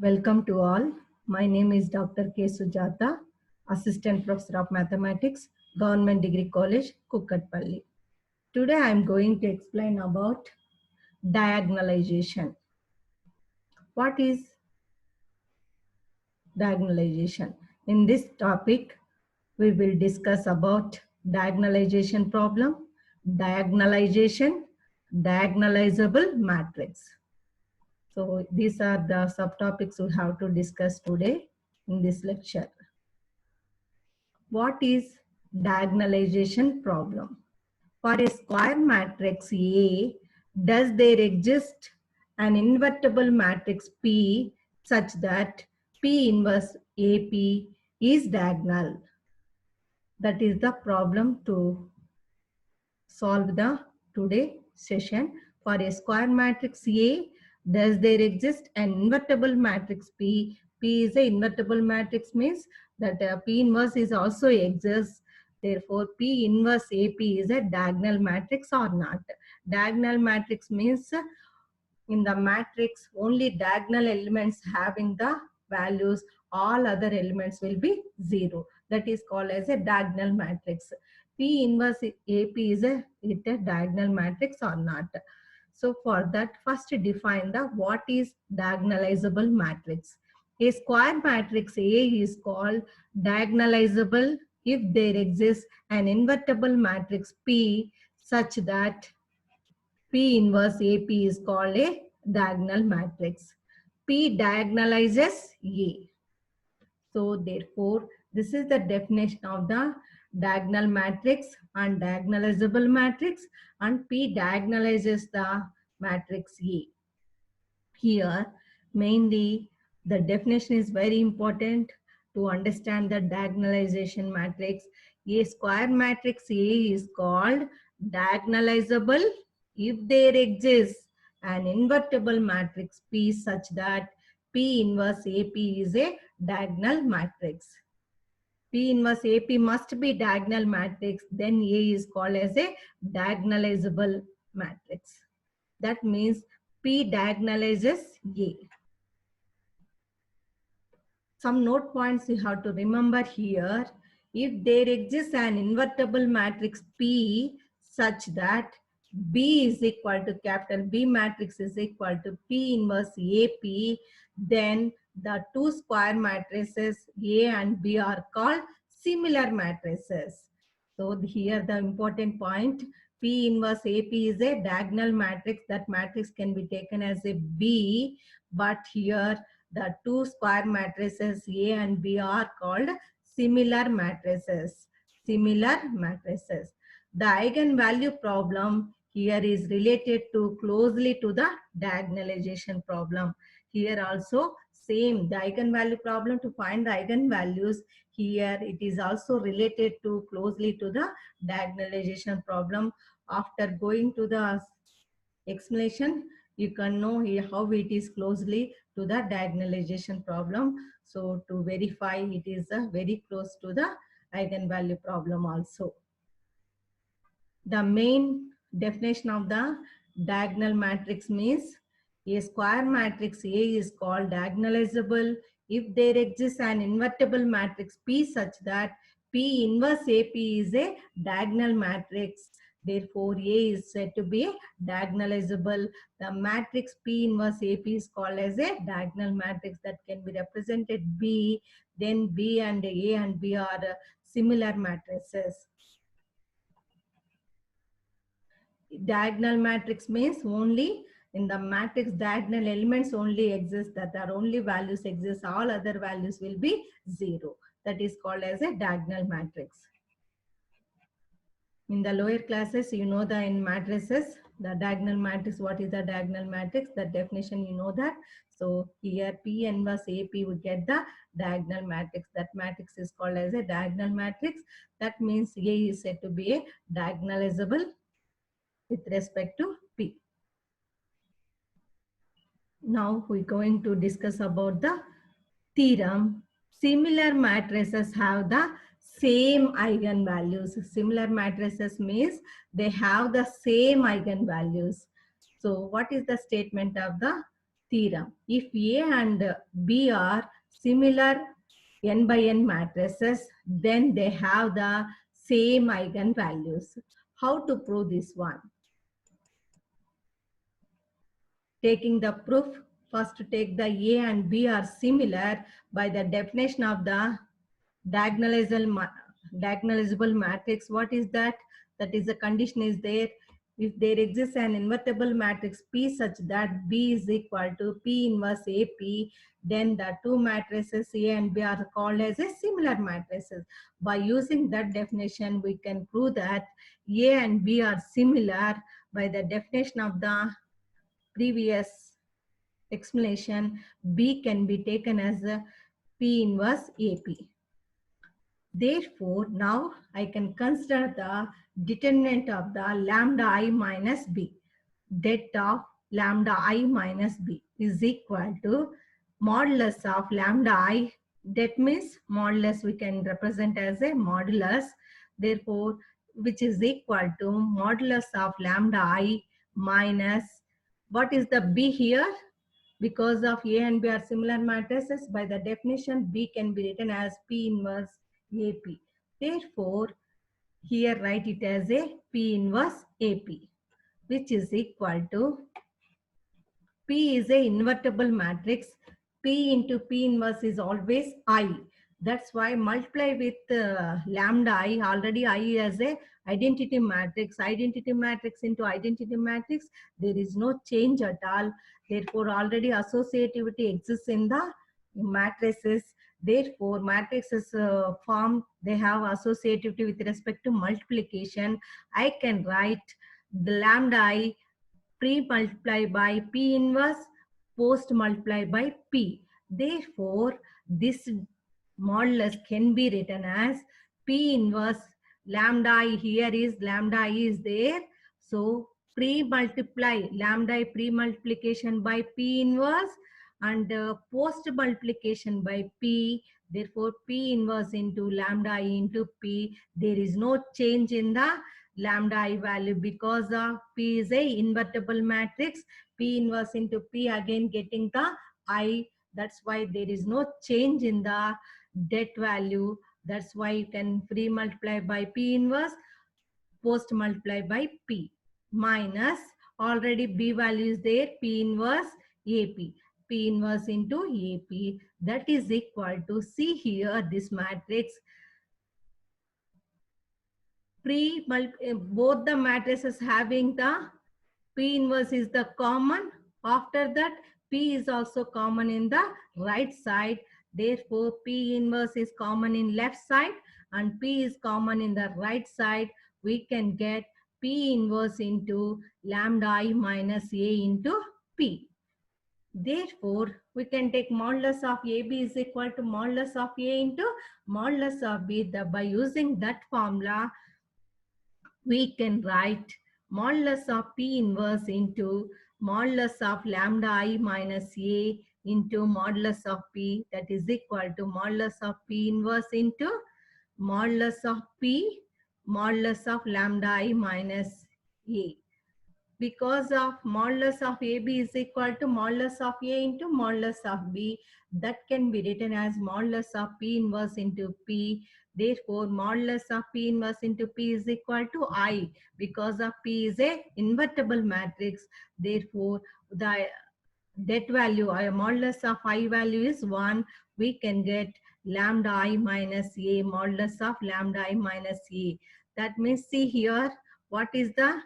Welcome to all. My name is Dr. K. Sujata, Assistant Professor of Mathematics, Government Degree College, Kukatpalli. Today I am going to explain about diagonalization. What is diagonalization? In this topic, we will discuss about diagonalization problem, diagonalization, diagonalizable matrix. So these are the subtopics we have to discuss today in this lecture. What is diagonalization problem? For a square matrix A, does there exist an invertible matrix P such that P inverse AP is diagonal? That is the problem to solve the today session. For a square matrix A, does there exist an invertible matrix P? P is a invertible matrix, means that P inverse is also exists. Therefore, P inverse AP is a diagonal matrix or not. Diagonal matrix means in the matrix only diagonal elements having the values, all other elements will be zero. That is called as a diagonal matrix. P inverse AP is a diagonal matrix or not. So for that, first define the what is diagonalizable matrix. A square matrix A is called diagonalizable if there exists an invertible matrix P such that P inverse AP is called a diagonal matrix. P diagonalizes A. So therefore, this is the definition of the diagonal matrix and diagonalizable matrix, and P diagonalizes the matrix A. Here, mainly the definition is very important to understand the diagonalization matrix. A square matrix A is called diagonalizable if there exists an invertible matrix P such that P inverse AP is a diagonal matrix. P inverse AP must be diagonal matrix, then A is called as a diagonalizable matrix. That means P diagonalizes A. Some note points you have to remember here. If there exists an invertible matrix P such that B is equal to capital B matrix is equal to P inverse AP, then the two square matrices A and B are called similar matrices. So here the important point, P inverse AP is a diagonal matrix. That matrix can be taken as a B, but here the two square matrices A and B are called similar matrices. Similar matrices. The eigenvalue problem here is related to closely to the diagonalization problem. Here also same, the eigenvalue problem to find the eigenvalues. Here it is also related to closely to the diagonalization problem. After going to the explanation, you can know here how it is closely to the diagonalization problem. So to verify, it is very close to the eigenvalue problem also. The main definition of the diagonal matrix means a square matrix A is called diagonalizable if there exists an invertible matrix P such that P inverse AP is a diagonal matrix. Therefore, A is said to be diagonalizable. The matrix P inverse AP is called as a diagonal matrix that can be represented B. Then B and A and B are similar matrices. Diagonal matrix means only in the matrix diagonal elements only exist, that are only values exist, all other values will be zero. That is called as a diagonal matrix. In the lower classes, you know the in matrices, the diagonal matrix, what is the diagonal matrix, the definition you know that. So here P inverse AP would get the diagonal matrix. That matrix is called as a diagonal matrix. That means A is said to be a diagonalizable with respect to P. Now we're going to discuss about the theorem. Similar matrices have the same eigenvalues. Similar matrices means they have the same eigenvalues. So what is the statement of the theorem. If A and B are similar n by n matrices, then they have the same eigenvalues. How to prove this one? Taking the proof, first take the A and B are similar by the definition of the diagonalizable matrix. What is that? That is, the condition is there. If there exists an invertible matrix P such that B is equal to P inverse AP, then the two matrices A and B are called as a similar matrices. By using that definition, we can prove that A and B are similar by the definition of the previous explanation. B can be taken as a P inverse AP. Therefore, now I can consider the determinant of the lambda I minus B. Det of lambda I minus B is equal to modulus of lambda I. That means modulus we can represent as a modulus. Therefore, which is equal to modulus of lambda I minus, what is the B here? Because of A and B are similar matrices, by the definition, B can be written as P inverse AP. Therefore, here write it as a P inverse AP, which is equal to, P is a invertible matrix. P into P inverse is always I. That's why multiply with lambda I. Already I as a identity matrix. Identity matrix into identity matrix. There is no change at all. Therefore, already associativity exists in the matrices. Therefore, matrices form, they have associativity with respect to multiplication. I can write the lambda I pre-multiply by P inverse, post multiply by P. Therefore, this modulus can be written as P inverse lambda I. Here is lambda I is there. So, pre-multiply lambda I pre-multiplication by P inverse and post multiplication by P. Therefore, P inverse into lambda I into P. There is no change in the lambda I value because of P is a invertible matrix. P inverse into P, again getting the I. That's why there is no change in the det value. That's why you can pre multiply by P inverse, post multiply by P, minus already B value is there, P inverse AP. P inverse into AP, that is equal to, see here this matrix, both the matrices having the P inverse is the common. After that, P is also common in the right side. Therefore, P inverse is common in left side and P is common in the right side. We can get P inverse into lambda I minus A into P. Therefore, we can take modulus of AB is equal to modulus of A into modulus of B. By using that formula, we can write modulus of P inverse into modulus of lambda I minus A into modulus of P, that is equal to modulus of P inverse into modulus of P modulus of lambda I minus A. Because of modulus of AB is equal to modulus of A into modulus of B, that can be written as modulus of P inverse into P. Therefore, modulus of P inverse into P is equal to I, because of P is a invertible matrix. Therefore, the det value, modulus of I value is 1. We can get lambda I minus A, modulus of lambda I minus A. That means, see here, what is the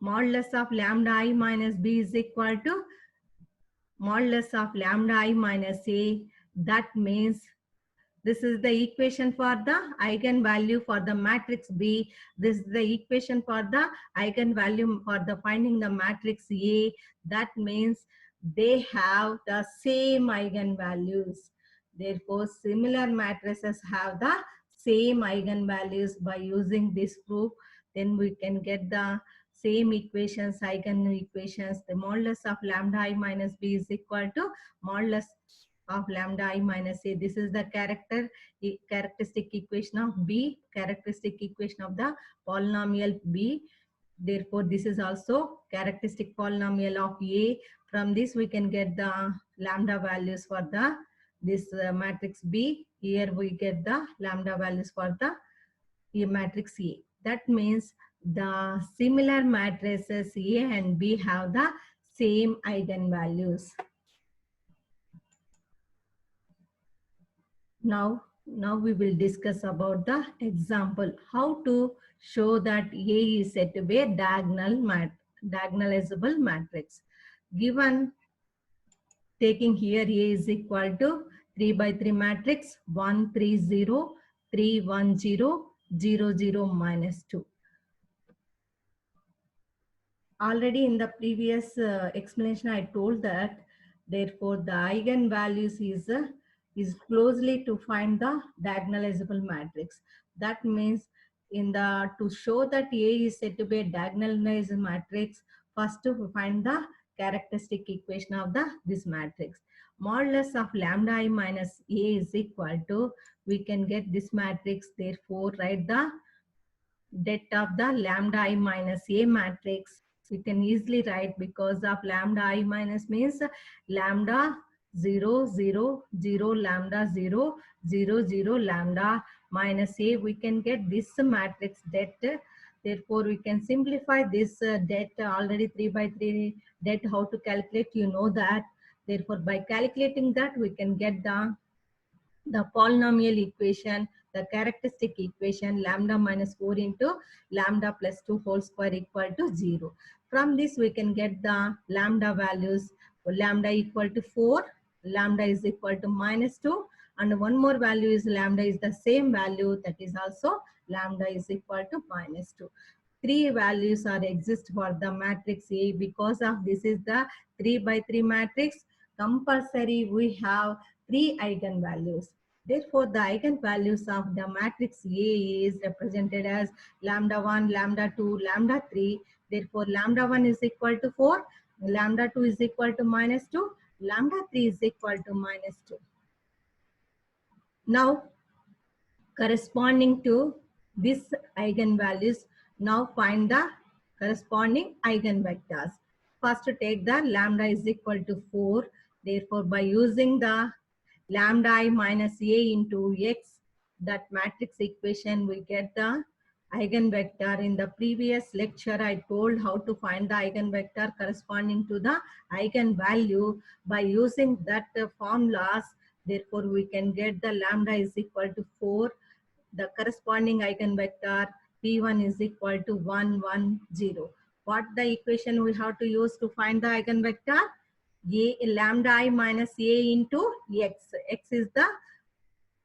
modulus of lambda I minus B is equal to modulus of lambda I minus A. That means this is the equation for the eigenvalue for the matrix B. This is the equation for the eigenvalue for the finding the matrix A. That means they have the same eigenvalues. Therefore, similar matrices have the same eigenvalues. By using this proof, then we can get the same equations, eigenequations. The modulus of lambda I minus B is equal to modulus of lambda I minus A. This is the characteristic equation of B, characteristic equation of the polynomial B. Therefore, this is also characteristic polynomial of A. From this we can get the lambda values for the this matrix B. Here we get the lambda values for the matrix A. That means the similar matrices A and B have the same eigenvalues. Now we will discuss about the example, how to show that A is said to be a diagonalizable matrix. Given, taking here A is equal to 3 by 3 matrix 1 3 0 3 1 0 0 0 minus 2. Already in the previous explanation I told that therefore the eigenvalues is closely to find the diagonalizable matrix. That means in the to show that A is said to be a diagonalized matrix, first to find the characteristic equation of the this matrix. Modulus of lambda I minus A is equal to, we can get this matrix, therefore write the det of the lambda I minus A matrix. We can easily write, because of lambda I minus means lambda 0 0 0 lambda 0 0 0 lambda minus A. We can get this matrix det. Therefore we can simplify this det. Already 3 by 3 det how to calculate, you know that. Therefore by calculating that we can get the polynomial equation, the characteristic equation, lambda minus 4 into lambda plus 2 whole square equal to 0. From this we can get the lambda values. Lambda equal to 4, lambda is equal to minus 2, and one more value is lambda is the same value, that is also lambda is equal to minus 2. Three values are exist for the matrix A. Because of this is the 3 by 3 matrix, compulsory we have 3 eigenvalues. Therefore, the eigenvalues of the matrix A is represented as lambda 1, lambda 2, lambda 3. Therefore, lambda 1 is equal to 4, lambda 2 is equal to minus 2, lambda 3 is equal to minus 2. Now, corresponding to these eigenvalues, now find the corresponding eigenvectors. First, take the lambda is equal to 4. Therefore, by using the lambda I minus A into X, that matrix equation, we get the eigenvector. In the previous lecture, I told how to find the eigenvector corresponding to the eigenvalue by using that formulas. Therefore, we can get the lambda is equal to 4. The corresponding eigenvector P1 is equal to 1 1 0. What the equation we have to use to find the eigenvector? Lambda I minus A into X. X is the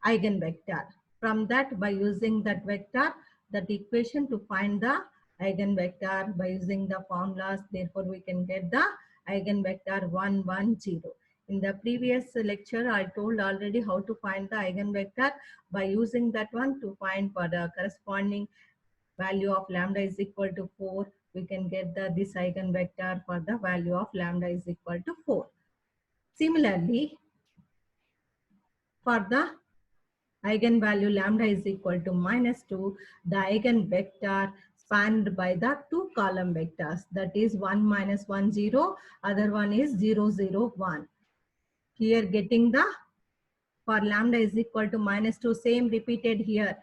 eigenvector. From that, by using that vector, that equation to find the eigenvector by using the formulas, therefore we can get the eigenvector 1 1 0. In the previous lecture, I told already how to find the eigenvector by using that one to find for the corresponding value of lambda is equal to 4. We can get this eigenvector for the value of lambda is equal to 4. Similarly, for the eigenvalue lambda is equal to minus 2, the eigenvector spanned by the two column vectors, that is 1 minus 1 0, other one is 0 0 1. Here getting the, for lambda is equal to minus 2, same repeated here.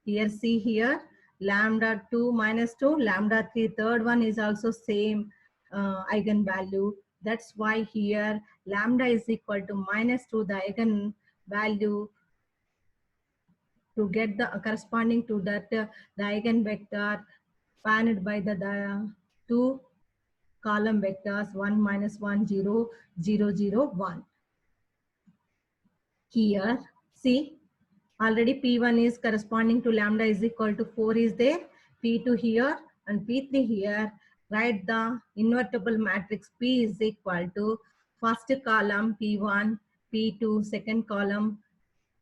Here see here, lambda 2 minus 2, lambda 3, third one is also same eigenvalue. That's why here lambda is equal to minus 2, the eigenvalue to get the corresponding to that the eigenvector spanned by the two column vectors 1 minus 1 0 0 0 1. Here see, already P1 is corresponding to lambda is equal to 4 is there, P2 here and P3 here. Write the invertible matrix P is equal to first column P1, P2, second column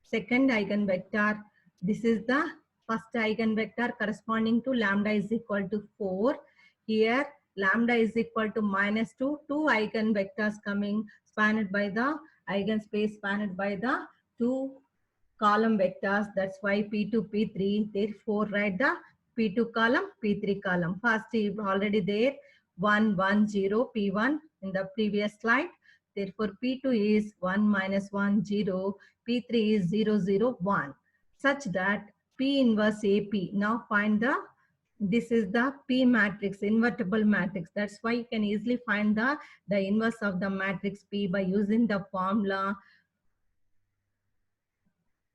second eigenvector. This is the first eigenvector corresponding to lambda is equal to 4. Here lambda is equal to minus 2, two eigenvectors coming spanned by the eigenspace spanned by the two column vectors. That's why P2, P3. Therefore, write the P2 column, P3 column. First is already there, 1 1 0 P1, in the previous slide. Therefore, P2 is 1 minus 1, 0. P3 is 0, 0, 1. Such that P inverse AP. Now find the, this is the P matrix, invertible matrix. That's why you can easily find the inverse of the matrix P by using the formula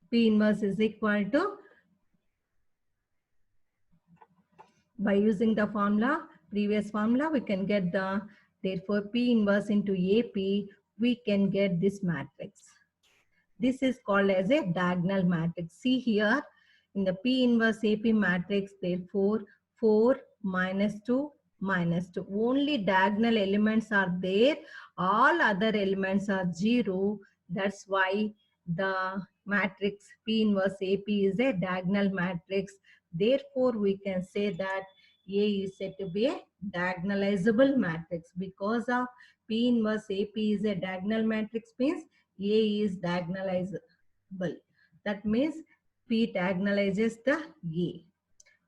P inverse is equal to, by using the formula, previous formula, we can get the, therefore P inverse into AP, we can get this matrix. This is called as a diagonal matrix. See here, in the P inverse AP matrix, therefore 4 minus 2 minus 2. Only diagonal elements are there. All other elements are 0. That's why the matrix P inverse AP is a diagonal matrix. Therefore, we can say that A is said to be a diagonalizable matrix. Because of P inverse AP is a diagonal matrix means A is diagonalizable. That means P diagonalizes the A.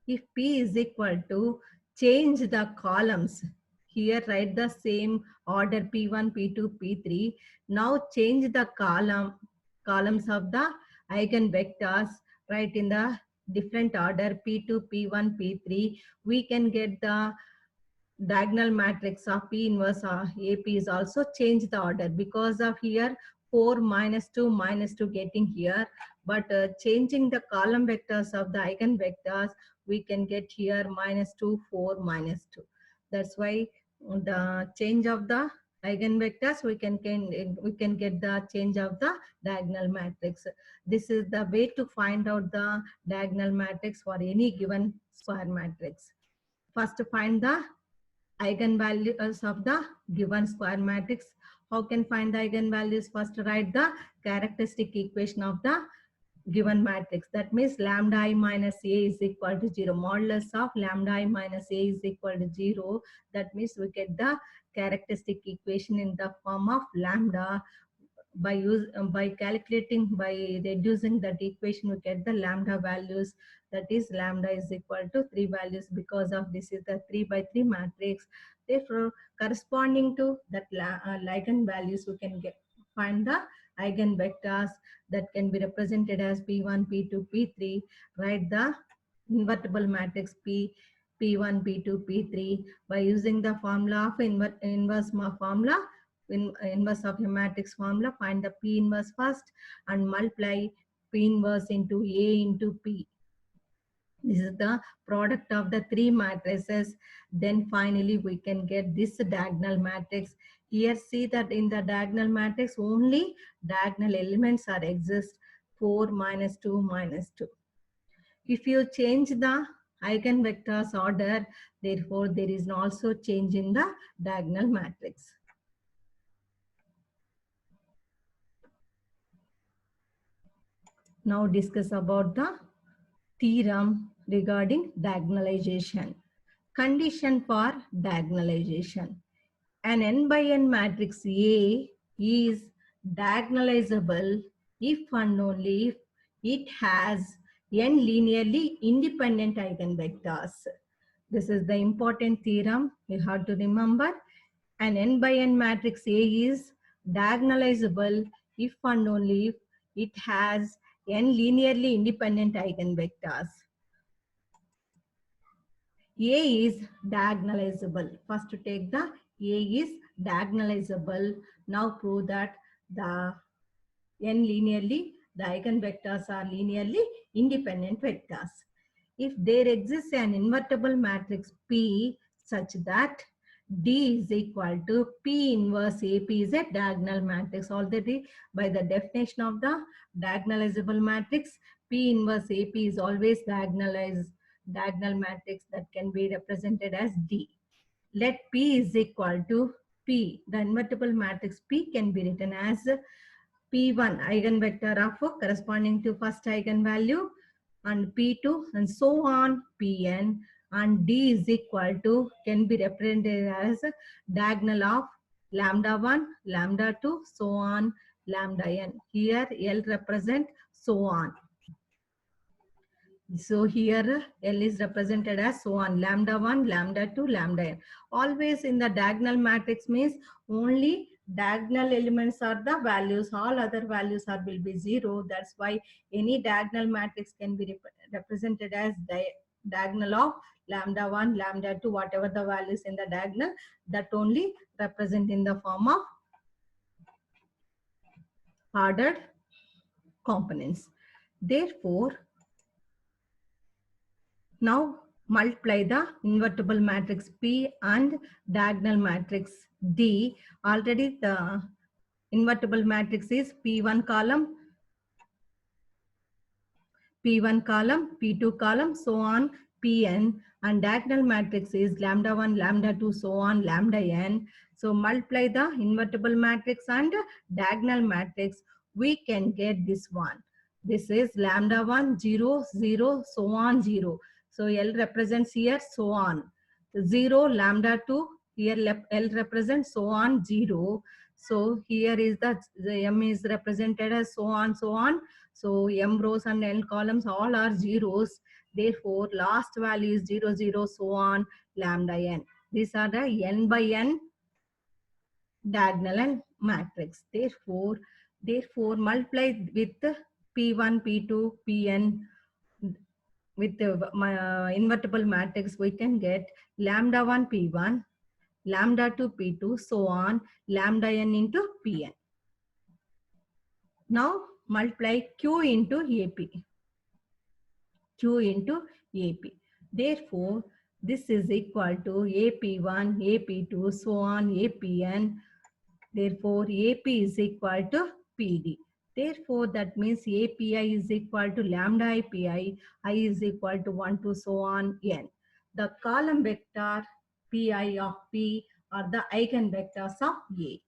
If P is equal to, change the columns. Here write the same order P1, P2, P3. Now change the columns of the eigenvectors, right, in the different order P2, P1, P3. We can get the diagonal matrix of P inverse AP is also change the order, because of here 4 minus 2 minus 2 getting here, but changing the column vectors of the eigenvectors, we can get here minus 2, 4, minus 2. That's why the change of the eigenvectors, we can get the change of the diagonal matrix. This is the way to find out the diagonal matrix for any given square matrix. First, find the eigenvalues of the given square matrix. How can find the eigenvalues? First, write the characteristic equation of the given matrix. That means lambda I minus A is equal to 0. Modulus of lambda I minus A is equal to 0. That means we get the characteristic equation in the form of lambda. By reducing that equation, we get the lambda values. That is lambda is equal to 3 values, because of this is the 3 by 3 matrix. Therefore, corresponding to that eigenvalues, we can find the eigenvectors that can be represented as P1, P2, P3. Write the invertible matrix P1, P2, P3 by using the formula of inverse formula. Inverse of a matrix formula, find the P inverse first and multiply P inverse into A into P. This is the product of the three matrices. Then finally we can get this diagonal matrix. Here see that in the diagonal matrix only diagonal elements are exist, 4 minus 2 minus 2. If you change the eigenvectors order, therefore there is also change in the diagonal matrix. Now discuss about the theorem regarding diagonalization. Condition for diagonalization. An n by n matrix A is diagonalizable if and only if it has n linearly independent eigenvectors. This is the important theorem you have to remember. An n by n matrix A is diagonalizable if and only if it has n linearly independent eigenvectors. A is diagonalizable. First to take the A is diagonalizable. Now prove that the n linearly, the eigenvectors are linearly independent vectors. If there exists an invertible matrix P such that D is equal to P inverse AP is a diagonal matrix. Already by the definition of the diagonalizable matrix, P inverse AP is always diagonal matrix that can be represented as D. Let P is equal to P. The invertible matrix P can be written as P1 eigenvector of corresponding to first eigenvalue, and P2 and so on Pn, and D is equal to can be represented as diagonal of lambda 1, lambda 2, so on lambda n. Here L represent so on. So here L is represented as so on lambda 1, lambda 2, lambda n. Always in the diagonal matrix means only diagonal elements are the values. All other values are will be 0. That's why any diagonal matrix can be represented as diagonal of lambda 1, lambda 2, whatever the values in the diagonal, that only represent in the form of ordered components. Therefore, now multiply the invertible matrix P and diagonal matrix D. Already the invertible matrix is P1 column, P1 column, P2 column, so on, Pn, and diagonal matrix is lambda 1, lambda 2, so on, lambda n. So multiply the invertible matrix and diagonal matrix, we can get this one. This is lambda 1, 0, 0, so on, 0. So L represents here, so on. 0, lambda 2, here L represents so on, 0. So here is the M is represented as so on, so on. So M rows and N columns all are zeros. Therefore, last value is 0, 0, so on, lambda n. These are the n by n diagonal and matrix. Therefore, multiply with P1, P2, Pn with the invertible matrix, we can get lambda 1 P1, lambda 2 P2, so on, lambda n into Pn. Now multiply Q into AP. Q into AP. Therefore, this is equal to AP1, AP2, so on, APN. Therefore, AP is equal to PD. Therefore, that means API is equal to lambda IPI, I is equal to 1 to so on, N. The column vector PI of P are the eigenvectors of A.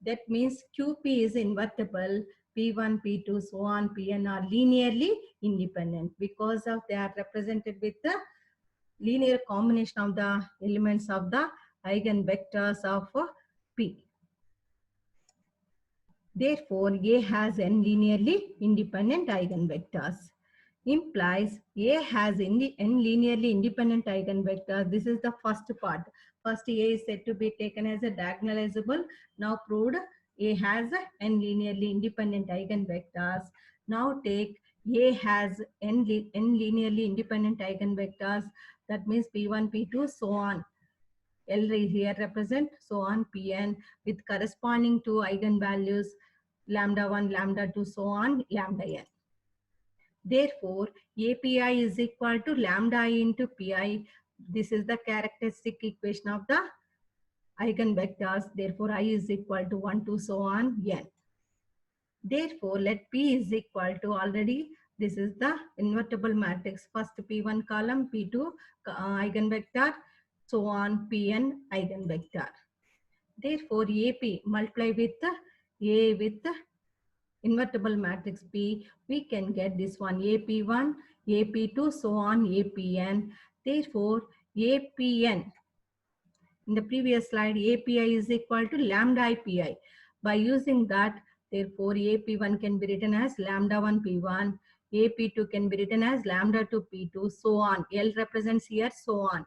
That means QP is invertible, P1, P2, so on, Pn are linearly independent because of they are represented with the linear combination of the elements of the eigenvectors of P. Therefore, A has n linearly independent eigenvectors. Implies A has n linearly independent eigenvectors. This is the first part. First, A is said to be taken as a diagonalizable. Now proved A has n linearly independent eigenvectors. Now take A has n linearly independent eigenvectors. That means P1, P2, so on. L here represent so on Pn with corresponding to eigenvalues lambda 1, lambda 2, so on, lambda n. Therefore, API is equal to lambda I into Pi. This is the characteristic equation of the eigenvectors. Therefore, I is equal to 1 to so on n. Therefore, let P is equal to already this is the invertible matrix. First P1 column, P2 eigenvector, so on, Pn eigenvector. Therefore, AP multiply with A with invertible matrix P, we can get this one AP1, AP2, so on, APN. Therefore, APN, in the previous slide, API is equal to lambda IPI. By using that, therefore, AP1 can be written as lambda 1 P1, AP2 can be written as lambda 2 P2, so on. L represents here, so on.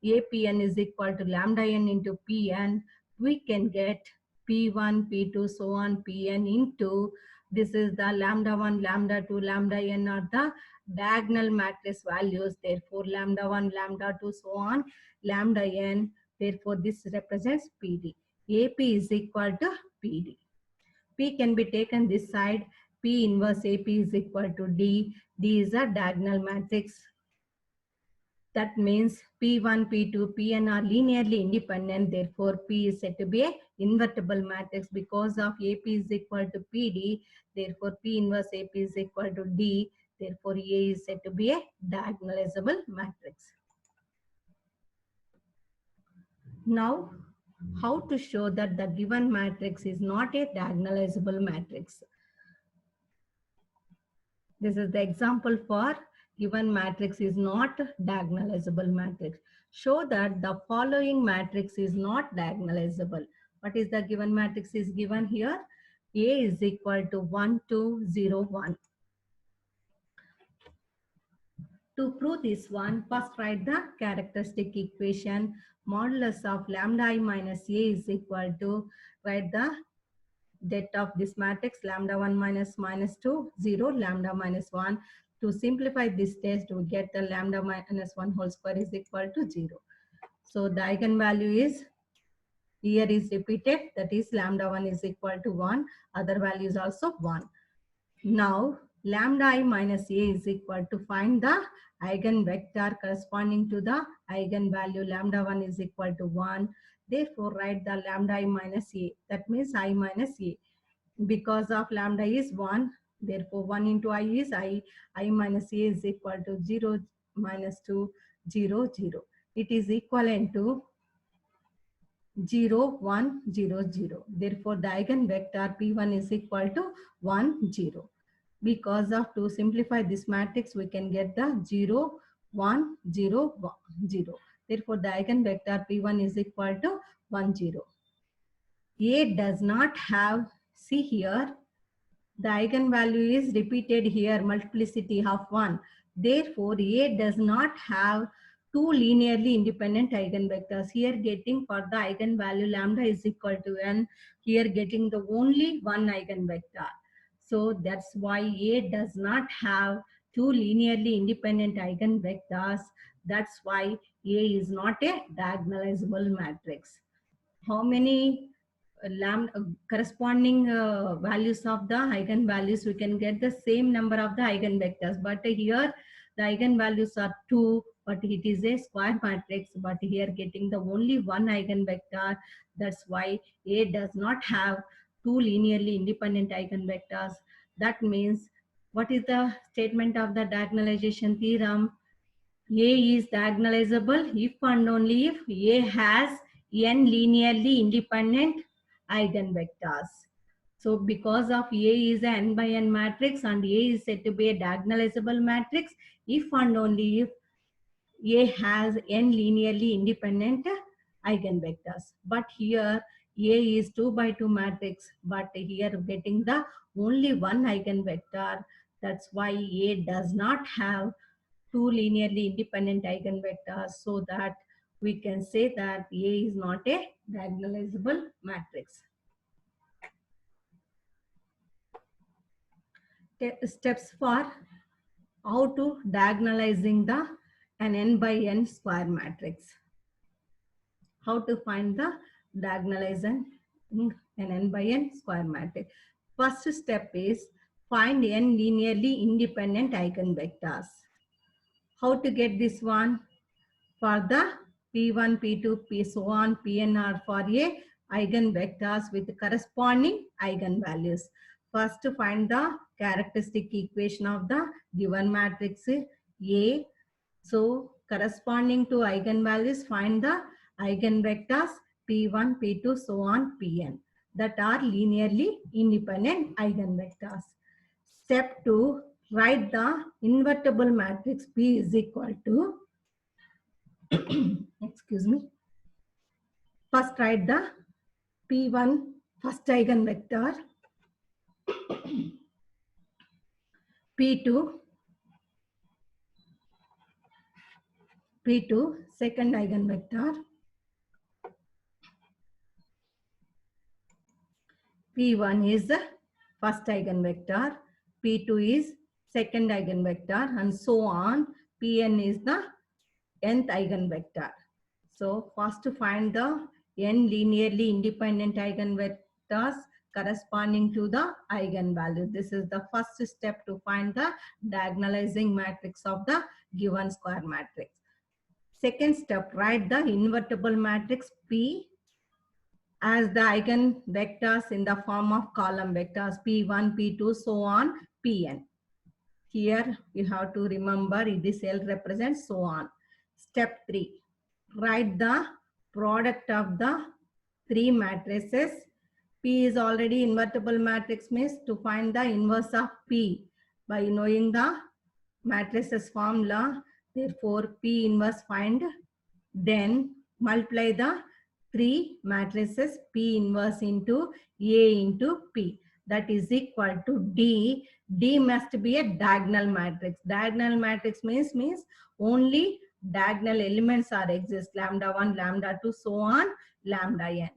APN is equal to lambda n into Pn. We can get P1, P2, so on, Pn into, this is the lambda 1, lambda 2, lambda n are the diagonal matrix values. Therefore, lambda 1, lambda 2, so on, lambda n. Therefore, this represents PD. AP is equal to PD. P can be taken this side. P inverse AP is equal to D. D is a diagonal matrix. That means P1, P2, Pn are linearly independent. Therefore, P is said to be a invertible matrix because of AP is equal to PD. Therefore, P inverse AP is equal to D. Therefore, A is said to be a diagonalizable matrix. Now, how to show that the given matrix is not a diagonalizable matrix? This is the example for given matrix is not diagonalizable matrix. Show that the following matrix is not diagonalizable. What is the given matrix is given here? A is equal to 1, 2, 0, 1. To prove this one, first write the characteristic equation. Modulus of lambda I minus A is equal to, write the det of this matrix, lambda 1 minus 2, 0, lambda minus 1. To simplify this test, we get the lambda minus 1 whole square is equal to 0. So the eigenvalue is, here is repeated, that is lambda 1 is equal to 1, other value is also 1. Now lambda I minus A is equal to, find the eigenvector corresponding to the eigenvalue lambda 1 is equal to 1. Therefore write the lambda I minus A, that means I minus A. Because of lambda is 1, therefore 1 into I is I minus A is equal to 0 minus 2, 0, 0. It is equivalent to 0, 1, 0, 0. Therefore the eigenvector P1 is equal to 1, 0. Because of, to simplify this matrix, we can get the 0, 1, 0, 1, 0. Therefore the eigenvector P1 is equal to 1, 0. A does not have, see here, the eigenvalue is repeated here, multiplicity of 1. Therefore, A does not have two linearly independent eigenvectors. Here getting for the eigenvalue lambda is equal to n, here getting the only one eigenvector. So that's why A does not have two linearly independent eigenvectors. That's why A is not a diagonalizable matrix. How many corresponding values of the eigenvalues, we can get the same number of the eigenvectors, but here the eigenvalues are 2, but it is a square matrix, but here getting the only one eigenvector. That's why A does not have two linearly independent eigenvectors. That means, what is the statement of the diagonalization theorem? A is diagonalizable if and only if A has n linearly independent eigenvectors. So because of A is an n by n matrix and A is said to be a diagonalizable matrix if and only if A has n linearly independent eigenvectors. But here A is 2 by 2 matrix, but here getting the only one eigenvector. That's why A does not have two linearly independent eigenvectors, so that we can say that A is not a diagonalizable matrix. Steps for how to diagonalizing an n by n square matrix. How to find the diagonalizing an n by n square matrix. First step is find n linearly independent eigenvectors. How to get this one? For the P1, P2, P so on, Pn are for a eigenvectors with corresponding eigenvalues. First to find the characteristic equation of the given matrix A. So corresponding to eigenvalues, find the eigenvectors P1, P2, so on, Pn that are linearly independent eigenvectors. Step 2, write the invertible matrix P is equal to excuse me. First write the P1 first eigenvector, P2 second eigenvector, P1 is the first eigenvector, P2 is second eigenvector, and so on. Pn is the nth eigenvector. So first to find the n linearly independent eigenvectors corresponding to the eigenvalue. This is the first step to find the diagonalizing matrix of the given square matrix. Second step, write the invertible matrix P as the eigenvectors in the form of column vectors P1, P2, so on, Pn. Here you have to remember this L represents so on. Step 3, write the product of the three matrices. P is already invertible matrix, means to find the inverse of P by knowing the matrices formula. Therefore, P inverse find, then multiply the three matrices P inverse into A into P. that is equal to D. D must be a diagonal matrix. Diagonal matrix means only diagonal elements are exist, lambda 1, lambda 2, so on, lambda n.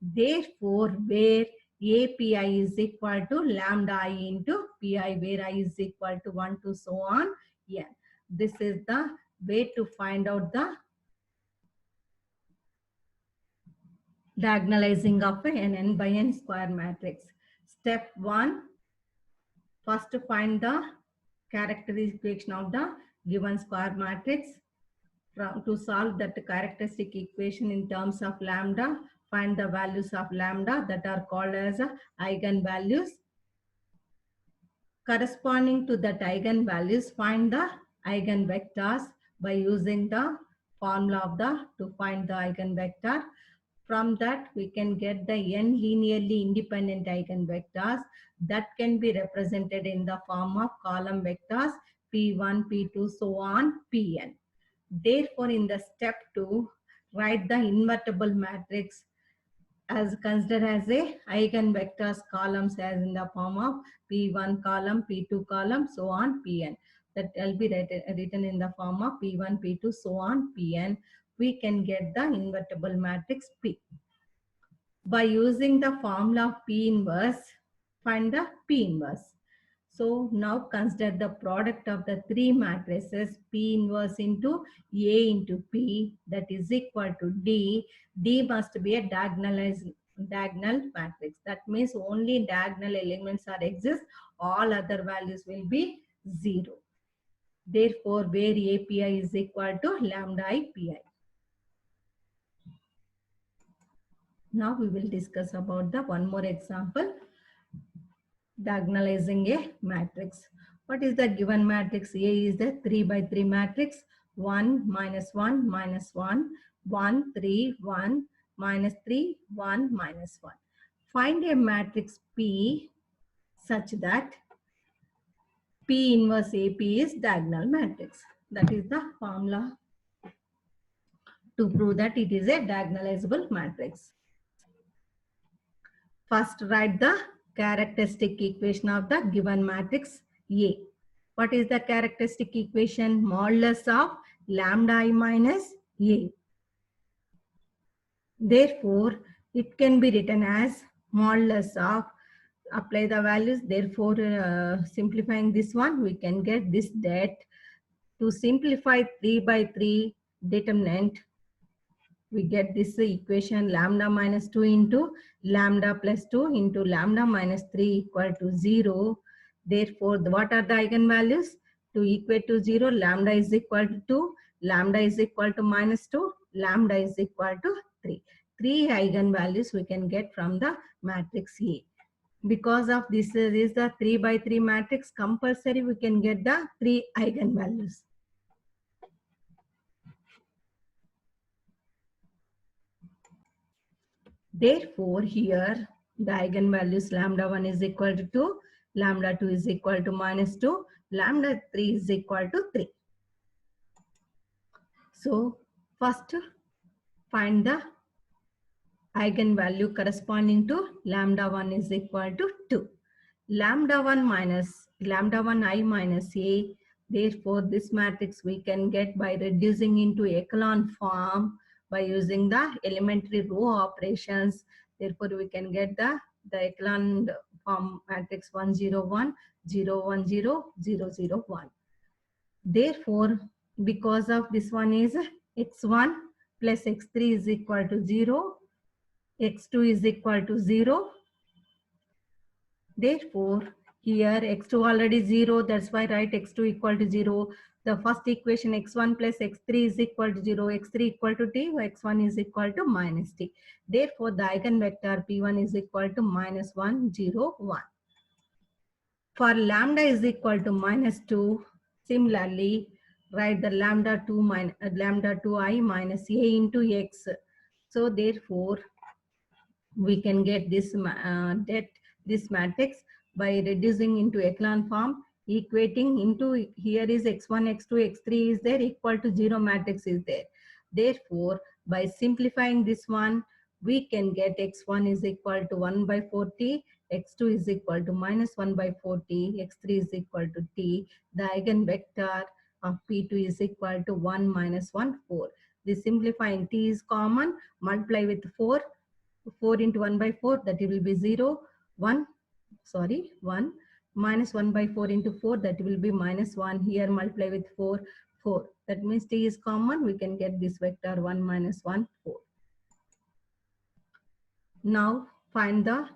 Therefore, where API is equal to lambda I into Pi, where I is equal to 1 to so on n. This is the way to find out the diagonalizing of an n by n square matrix. Step 1, first to find the characteristic equation of the given square matrix. To solve that characteristic equation in terms of lambda, find the values of lambda that are called as eigenvalues. Corresponding to that eigenvalues, find the eigenvectors by using the formula of to find the eigenvector. From that, we can get the n linearly independent eigenvectors that can be represented in the form of column vectors P1, P2, so on, Pn. Therefore, in the step 2, write the invertible matrix as considered as a eigenvectors columns as in the form of P1 column, P2 column, so on, Pn. That will be written in the form of P1, P2, so on, Pn. We can get the invertible matrix P. By using the formula of P inverse, find the P inverse. So now consider the product of the three matrices P inverse into A into P, that is equal to D. D must be a diagonal matrix. That means only diagonal elements are exist. All other values will be 0. Therefore, where API is equal to lambda I Pi. Now we will discuss about the one more example. Diagonalizing a matrix. What is the given matrix? A is the 3 by 3 matrix. 1, minus 1, minus 1, 1, 3, 1, minus 3, 1, minus 1. Find a matrix P such that P inverse AP is diagonal matrix. That is the formula to prove that it is a diagonalizable matrix. First, write the characteristic equation of the given matrix A. What is the characteristic equation? Modulus of lambda I minus A. Therefore, it can be written as modulus of, apply the values. Therefore, simplifying this one, we can get this, that to simplify 3 by 3 determinant, we get this equation lambda minus 2 into lambda plus 2 into lambda minus 3 equal to 0. Therefore, what are the eigenvalues? To equate to 0, lambda is equal to 2, lambda is equal to minus 2, lambda is equal to 3. 3 eigenvalues we can get from the matrix A. Because of this is the 3 by 3 matrix, compulsory we can get the 3 eigenvalues. Therefore, here the eigenvalues lambda 1 is equal to 2, lambda 2 is equal to minus 2, lambda 3 is equal to 3. So, first find the eigenvalue corresponding to lambda 1 is equal to 2. Lambda 1 minus lambda 1 I minus A. Therefore, this matrix we can get by reducing into echelon form by using the elementary row operations. Therefore, we can get the echelon form matrix 1 0 1 0 1 0 0 0 1. Therefore, because of this one is x1 plus x3 is equal to 0, x2 is equal to 0. Therefore, here x2 already 0, that's why write x2 equal to 0. The first equation x1 plus x3 is equal to 0, x3 equal to t, x1 is equal to minus t. Therefore, the eigenvector p1 is equal to minus 1, 0, 1. For lambda is equal to minus 2, similarly, write the lambda 2I minus a into x. So, therefore, we can get this matrix by reducing into echelon form, equating into, here is x1, x2, x3 is there, equal to 0 matrix is there. Therefore, by simplifying this one, we can get x1 is equal to 1 by 40, x2 is equal to minus 1 by 4t, x3 is equal to t. The eigenvector of p2 is equal to 1 minus 1, 4. This simplifying t is common, multiply with 4. 4 into 1 by 4, that will be 0, 1, sorry, 1. Minus 1 by 4 into 4, that will be minus 1. Here multiply with 4, 4. That means t is common. We can get this vector 1 minus 1, 4. Now find the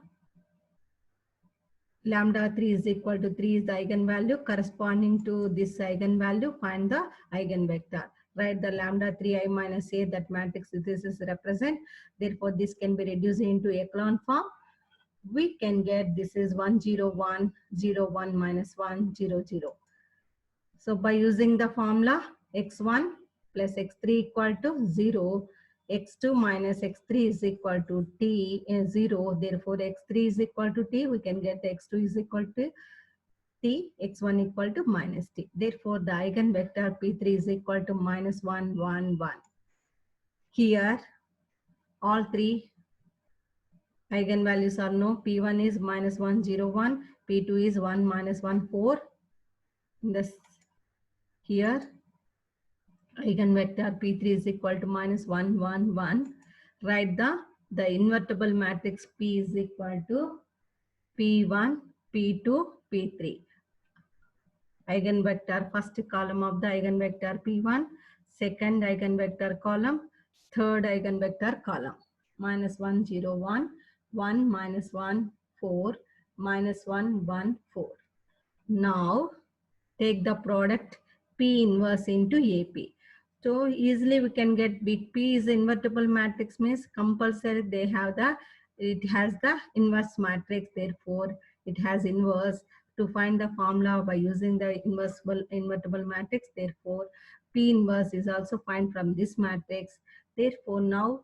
lambda 3 is equal to 3 is the eigenvalue. Corresponding to this eigenvalue, find the eigenvector. Write the lambda 3 I minus a, that matrix this is represent. Therefore, this can be reduced into echelon form. We can get this is 1, 0, 1, 0, 1 minus 1, 0, 0. So by using the formula x1 plus x3 equal to 0, x2 minus x3 is equal to t is 0. Therefore, x3 is equal to t. We can get x2 is equal to t, x1 equal to minus t. Therefore, the eigenvector p3 is equal to minus 1, 1, 1. Here, all three eigenvalues are no. P1 is minus 1, 0, 1. P2 is 1, minus 1, 4. This here, eigenvector P3 is equal to minus 1, 1, 1. Write the invertible matrix P is equal to P1, P2, P3. Eigenvector, first column of the eigenvector P1, second eigenvector column, third eigenvector column. Minus 1, 0, 1, 1, minus 1, 4, minus 1, 1, 4. Now, take the product P inverse into AP. So easily we can get big P is invertible matrix means compulsory it has the inverse matrix, therefore it has inverse. To find the formula by using the invertible matrix, therefore P inverse is also find from this matrix. Therefore now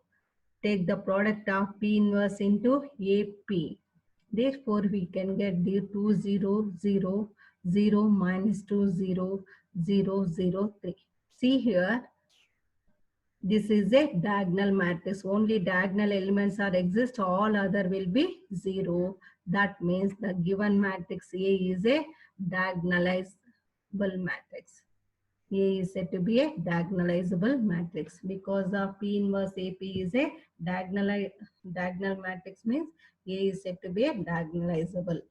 take the product of P inverse into AP. Therefore, we can get the 2, 0, 0, 0 minus 2, 0, 0, 0, 3. See here, this is a diagonal matrix. Only diagonal elements are exist. All other will be 0. That means the given matrix A is a diagonalizable matrix. A is said to be a diagonalizable matrix because of P inverse AP is a diagonal matrix means A is said to be a diagonalizable.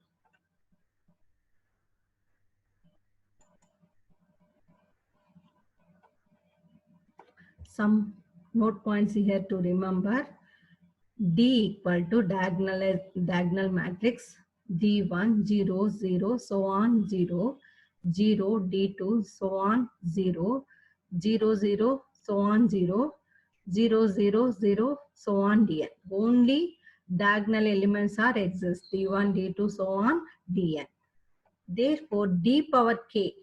Some note points here to remember. D equal to diagonal matrix D1 0 0 so on 0 0 D2 so on 0 0 0 so on 0 0 0 0 so on Dn. Only diagonal elements are exist D1 D2 so on Dn. Therefore, d power k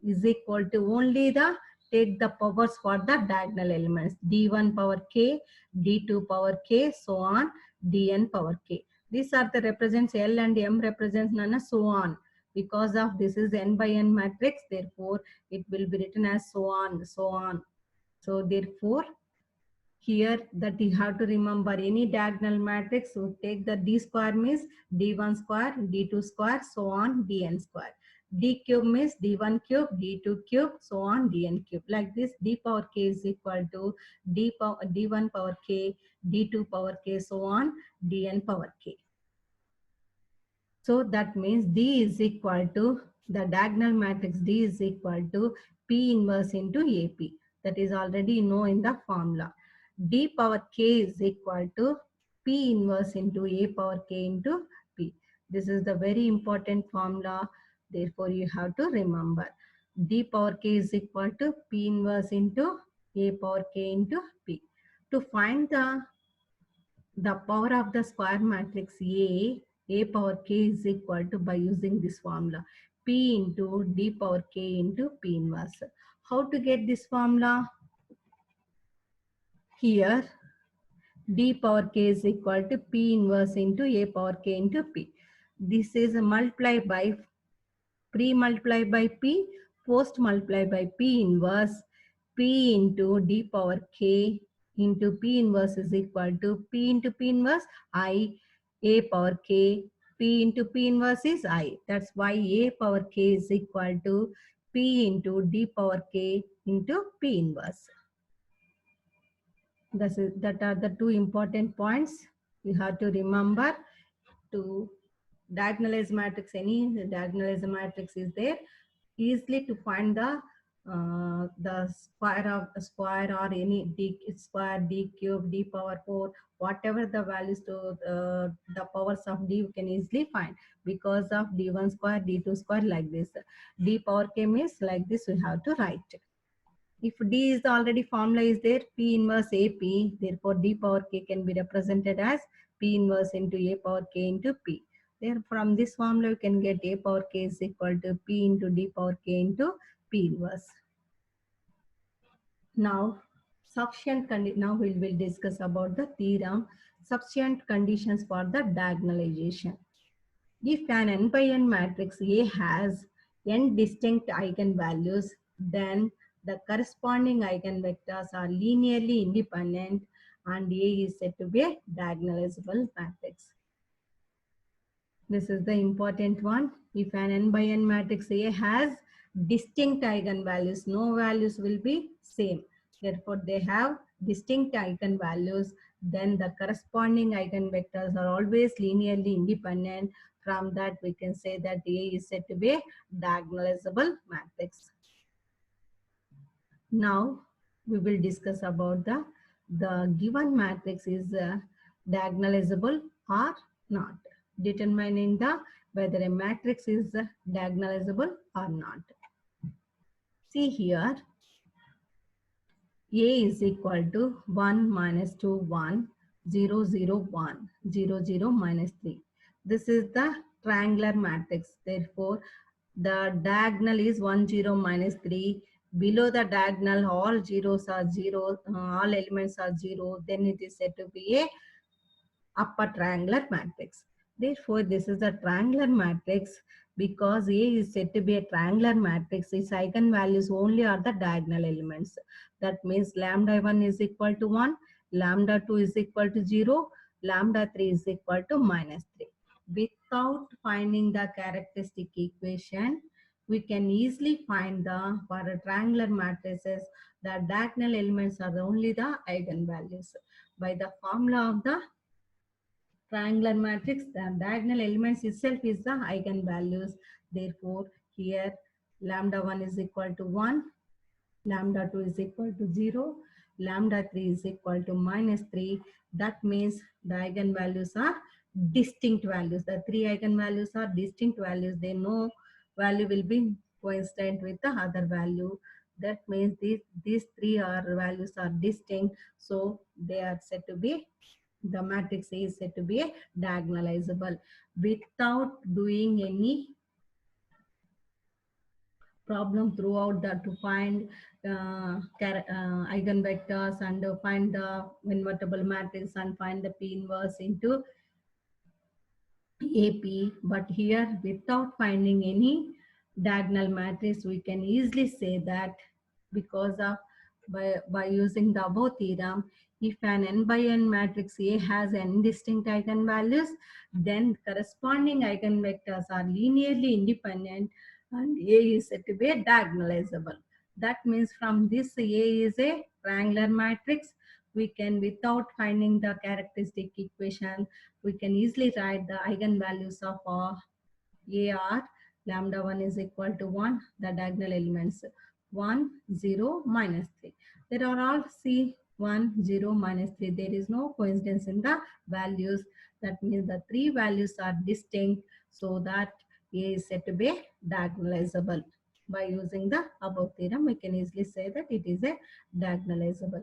is equal to only the take the powers for the diagonal elements. D1 power k, D2 power k, so on, Dn power k. These are the represents L and M represents none, so on. Because of this is n by n matrix, therefore it will be written as so on, so on. So therefore, here that you have to remember any diagonal matrix, so take the d square means d1 square, d2 square, so on, dn square. D cube means d1 cube, d2 cube, so on, dn cube. Like this, d power k is equal to d1 power k, d2 power k, so on, dn power k. So that means D is equal to the diagonal matrix D is equal to P inverse into AP. That is already know in the formula. D power K is equal to P inverse into A power K into P. This is the very important formula. Therefore, you have to remember. D power K is equal to P inverse into A power K into P. To find the power of the square matrix A power k is equal to by using this formula P into D power k into P inverse. How to get this formula? Here D power k is equal to P inverse into A power k into P. This is multiply by pre-multiply by P, post multiply by P inverse. P into D power k into P inverse is equal to P into P inverse I A power k P into P inverse is I. That's why A power K is equal to P into D power K into P inverse. That are the two important points you have to remember to diagonalize matrix. Any diagonalize matrix is there, easily to find the square of a square or any d square, d cube, d power 4, whatever the values to the powers of d you can easily find because of d1 square, d2 square, like this. D power k means like this we have to write. If D is already formula is there, P inverse AP, therefore D power K can be represented as P inverse into A power K into P. There from this formula you can get A power K is equal to P into D power K into P inverse. Now, now we will discuss about the theorem, sufficient conditions for the diagonalization. If an n by n matrix A has n distinct eigenvalues, then the corresponding eigenvectors are linearly independent and A is said to be a diagonalizable matrix. This is the important one. If an n by n matrix A has distinct eigenvalues, no values will be same. Therefore, they have distinct eigenvalues, then the corresponding eigenvectors are always linearly independent. From that, we can say that A is said to be a diagonalizable matrix. Now, we will discuss about the given matrix is diagonalizable or not, determining whether a matrix is diagonalizable or not. See here, A is equal to 1 minus 2, 1, 0, 0, 1, 0, 0, minus 3. This is the triangular matrix. Therefore, the diagonal is 1, 0, minus 3. Below the diagonal, all zeros are 0, all elements are 0. Then it is said to be a upper triangular matrix. Therefore, this is a triangular matrix because A is said to be a triangular matrix. Its eigenvalues only are the diagonal elements. That means lambda 1 is equal to 1, lambda 2 is equal to 0, lambda 3 is equal to minus 3. Without finding the characteristic equation, we can easily find for a triangular matrices, the diagonal elements are only the eigenvalues. By the formula of the triangular matrix, the diagonal elements itself is the eigenvalues. Therefore, here lambda 1 is equal to 1, lambda 2 is equal to 0, lambda 3 is equal to minus 3. That means the eigenvalues are distinct values. The three eigenvalues are distinct values. They no value will be coincident with the other value. That means these three values are distinct. So they are said to be, the matrix A is said to be a diagonalizable without doing any problem throughout that to find eigenvectors and find the invertible matrix and find the P inverse into AP. But here, without finding any diagonal matrix, we can easily say that because of by using the above theorem, if an n by n matrix A has n distinct eigenvalues, then corresponding eigenvectors are linearly independent and A is said to be a diagonalizable. That means from this A is a triangular matrix. We can, without finding the characteristic equation, we can easily write the eigenvalues of A are lambda 1 is equal to 1, the diagonal elements 1, 0, minus 3. There are all C 1, 0, minus 3. There is no coincidence in the values. That means the three values are distinct, so that A is said to be diagonalizable. By using the above theorem, we can easily say that it is a diagonalizable.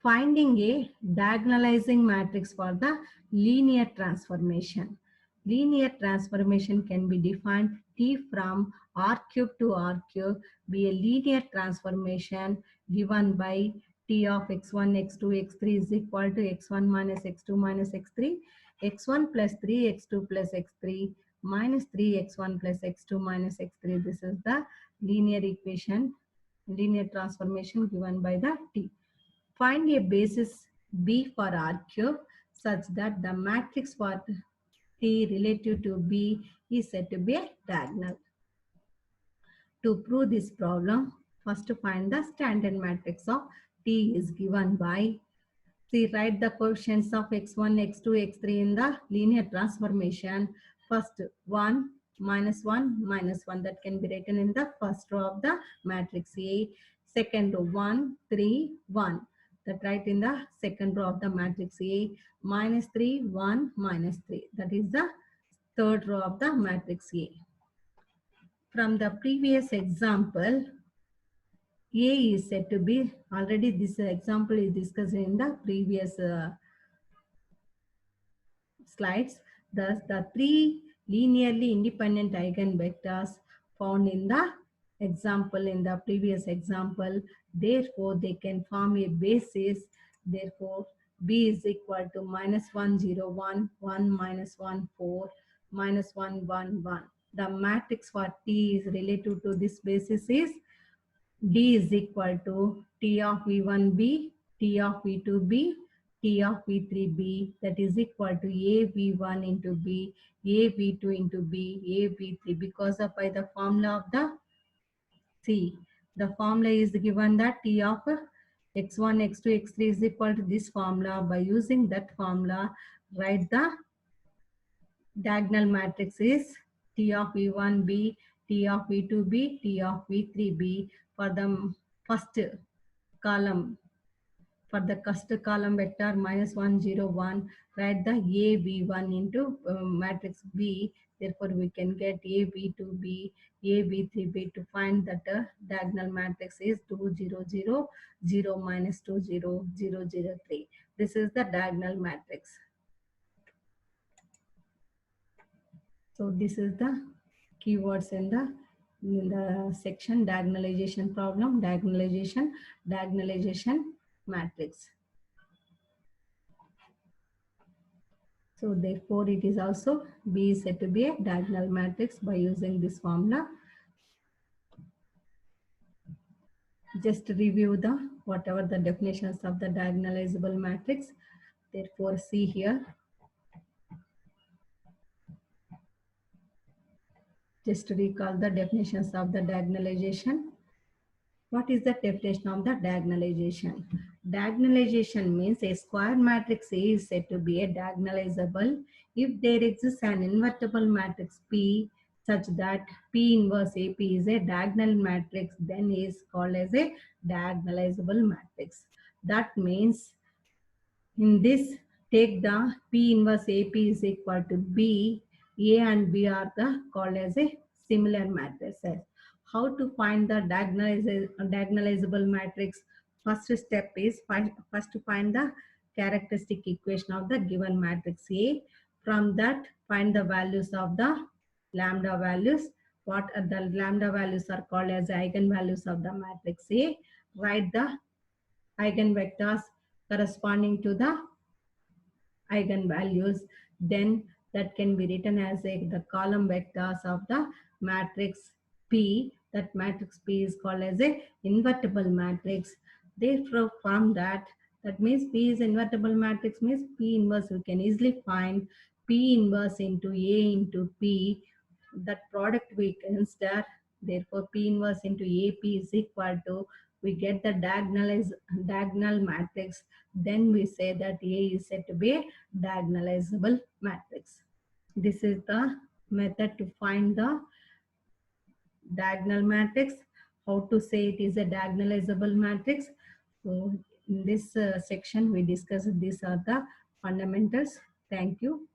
Finding a diagonalizing matrix for the linear transformation. Linear transformation can be defined T from R cube to R cube be a linear transformation given by T of x1, x2, x3 is equal to x1 minus x2 minus x3, x1 plus 3, x2 plus x3 minus 3, x1 plus x2 minus x3. This is the linear equation, linear transformation given by the T. Find a basis B for R cube such that the matrix for T relative to B is said to be a diagonal. To prove this problem, first find the standard matrix of T is given by, see, write the coefficients of x1, x2, x3 in the linear transformation. First 1, minus 1 that can be written in the first row of the matrix A. Second row 1, 3, 1 that write in the second row of the matrix A. Minus 3, 1, minus 3 that is the third row of the matrix A. From the previous example, A is said to be, already this example is discussed in the previous slides. Thus, the three linearly independent eigenvectors found in the example, in the previous example, therefore they can form a basis. Therefore, B is equal to minus 1, 0, 1, 1, minus 1, 4, minus 1, 1, 1. The matrix for T is relative to this basis is D is equal to T of V1B, T of V2B, T of V3B, that is equal to A V1 into B, A V2 into B, A V3, because of by the formula of the C. The formula is given that T of x1, x2, x3 is equal to this formula. By using that formula, write the diagonal matrix is T of V1B, T of V2B, T of V3B. For the first column, for the first column vector minus 1, 0, 1, write the A V1 into matrix B. Therefore, we can get A V2B, A V3B. To find that diagonal matrix is 2, 0, 0, 0, minus 2, 0, 0, 0, 3. This is the diagonal matrix. So this is the keywords in the section diagonalization problem, diagonalization matrix. So therefore it is also B is said to be a diagonal matrix by using this formula. Just review the whatever the definitions of the diagonalizable matrix. Therefore see here. Just recall the definitions of the diagonalization. What is the definition of the diagonalization? Diagonalization means a square matrix A is said to be a diagonalizable if there exists an invertible matrix P such that P inverse AP is a diagonal matrix, then is called as a diagonalizable matrix. That means in this, take the P inverse AP is equal to B. A and B are the called as a similar matrices. How to find the diagonalizable matrix? First step is first to find the characteristic equation of the given matrix A. From that, find the values of the lambda values. What are the lambda values are called as eigenvalues of the matrix A. Write the eigenvectors corresponding to the eigenvalues, then that can be written as the column vectors of the matrix P. That matrix P is called as a invertible matrix. Therefore, from that means P is invertible matrix means P inverse we can easily find P inverse into A into P. That product we consider. Therefore, P inverse into AP is equal to, we get the diagonal matrix. Then we say that A is said to be a diagonalizable matrix. This is the method to find the diagonal matrix. How to say it is a diagonalizable matrix. So in this section we discussed these are the fundamentals. Thank you.